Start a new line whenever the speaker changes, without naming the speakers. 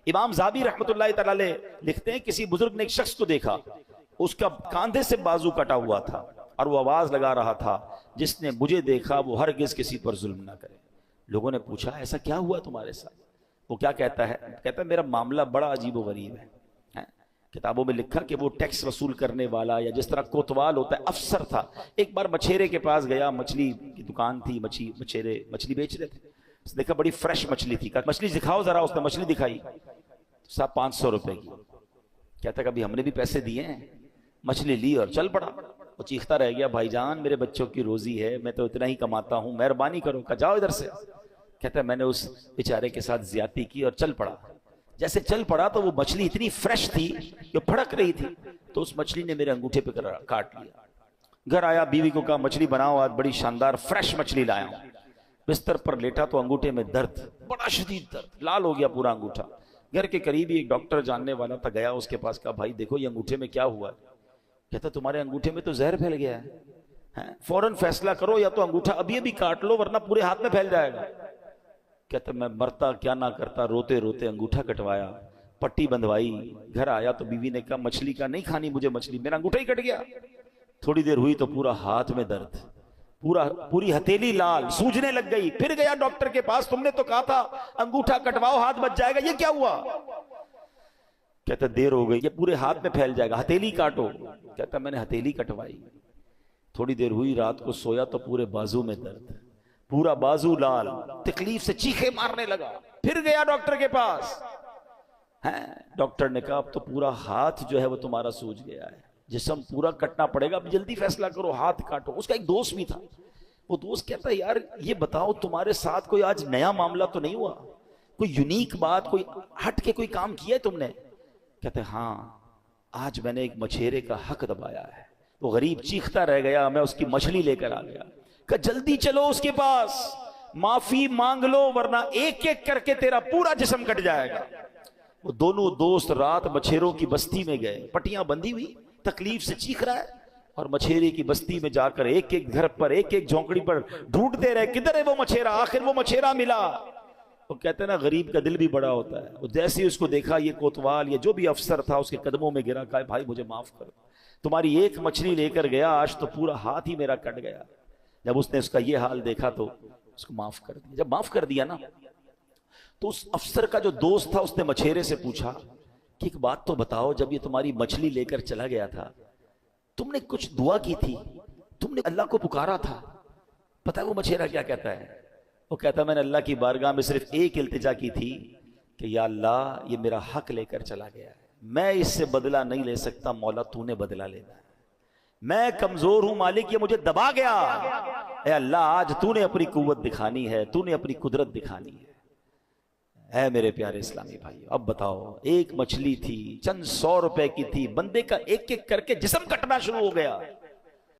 इमाम ज़ाबी रहमतुल्लाह तआला अलैह लिखते हैं, किसी बुजुर्ग ने एक शख्स को देखा, उसका कांधे से बाजू कटा हुआ था और वो आवाज लगा रहा था, जिसने मुझे देखा वो हरगिज किसी पर जुल्म ना करे। लोगों ने पूछा, ऐसा क्या हुआ तुम्हारे साथ? वो क्या कहता है? कहता है, मेरा मामला बड़ा अजीब व गरीब है। किताबों में लिखा कि वो टैक्स वसूल करने वाला या जिस तरह कोतवाल होता है अफसर था। एक बार मछेरे के पास गया, मछली की दुकान थी, मछेरे मछली बेच रहे थे। उसने देखा बड़ी फ्रेश मछली थी, कहा मछली दिखाओ जरा। उसने मछली दिखाई, साहब 500 रुपए की। कहता कभी हमने भी पैसे दिए हैं? मछली ली और चल पड़ा। वो चीखता रह गया, भाईजान मेरे बच्चों की रोजी है, मैं तो इतना ही कमाता हूं, मेहरबानी करो। कहा जाओ इधर से। कहता है मैंने उस बेचारे के साथ ज्यादती की और चल पड़ा। जैसे चल पड़ा तो वो मछली इतनी फ्रेश थी जो फड़क रही थी, तो उस मछली ने मेरे अंगूठे पे काट लिया। घर आया, बीवी को कहा मछली बनाओ, आज बड़ी शानदार फ्रेश मछली लाया हूं। बिस्तर पर लेटा तो अंगूठे में दर्द, बड़ा शदीद दर्द, लाल हो गया पूरा अंगूठा। घर के करीब ही एक डॉक्टर जानने वाला था, गया उसके पास, कहा भाई देखो ये अंगूठे में क्या हुआ है। कहता तुम्हारे अंगूठे में तो जहर फैल गया है, फौरन फैसला करो, या तो अंगूठा अभी अभी काट लो वरना पूरे हाथ में फैल जाएगा। कहता मैं मरता क्या ना करता, रोते रोते अंगूठा कटवाया, पट्टी बंधवाई। घर आया तो बीवी ने कहा मछली का नहीं खानी मुझे मछली, मेरा अंगूठा ही कट गया। थोड़ी देर हुई तो पूरा हाथ में दर्द, पूरी हथेली लाल, सूजने लग गई। फिर गया डॉक्टर के पास, तुमने तो कहा था अंगूठा कटवाओ हाथ बच जाएगा, ये क्या हुआ? कहता देर हो गई, ये पूरे हाथ में फैल जाएगा, हथेली काटो। कहता मैंने हथेली कटवाई। थोड़ी देर हुई, रात को सोया तो पूरे बाजू में दर्द, पूरा बाजू लाल, तकलीफ से चीखे मारने लगा। फिर गया डॉक्टर के पास, डॉक्टर ने कहा अब तो पूरा हाथ जो है वो तुम्हारा सूज गया है, जिस्म पूरा कटना पड़ेगा, अब जल्दी फैसला करो, हाथ काटो। उसका एक दोस्त भी था, वो दोस्त कहता है यार ये बताओ तुम्हारे साथ कोई आज नया मामला तो नहीं हुआ, कोई यूनिक बात, कोई हट के कोई काम किया है तुमने? कहते हाँ, आज मैंने एक मछेरे का हक दबाया है। वो गरीब चीखता रह गया, मैं उसकी मछली लेकर आ गया। कहा जल्दी चलो उसके पास, माफी मांग लो वरना एक एक करके तेरा पूरा जिस्म कट जाएगा। वो दोनों दोस्त रात मछेरों की बस्ती में गए, पट्टियां बंधी हुई, तकलीफ से चीख रहा है, और मछेरे की बस्ती में जाकर एक एक घर पर, एक एक झोंपड़ी पर ढूंढते रहे किधर है वो मछेरा। आखिर वो मछेरा मिला। वो कहते हैं ना गरीब का दिल भी बड़ा होता है। वो जैसे ही उसको देखा, ये कोतवाल, ये जो भी अफसर था, उसके कदमों में गिरा, कहा भाई मुझे माफ करो, तुम्हारी एक मछली लेकर गया, आज तो पूरा हाथ ही मेरा कट गया। जब उसने उसका ये हाल देखा तो उसको माफ कर दिया। जब माफ कर दिया ना, तो उस अफसर का जो दोस्त था उसने मछेरे से पूछा कि एक बात तो बताओ, जब ये तुम्हारी मछली लेकर चला गया था, तुमने कुछ दुआ की थी, तुमने अल्लाह को पुकारा था? पता है वो मछेरा क्या कहता है? वो कहता मैंने अल्लाह की बारगाह में सिर्फ एक इल्तिजा की थी कि या अल्लाह ये मेरा हक लेकर चला गया है, मैं इससे बदला नहीं ले सकता, मौला तूने बदला लेना है, मैं कमजोर हूं मालिक, ये मुझे दबा गया। ए अल्लाह आज तूने अपनी कुव्वत दिखानी है, तूने अपनी कुदरत दिखानी है। मेरे प्यारे इस्लामी भाई, अब बताओ, एक मछली थी, चंद 100 रुपए की थी, बंदे का एक एक करके जिस्म कटना शुरू हो गया।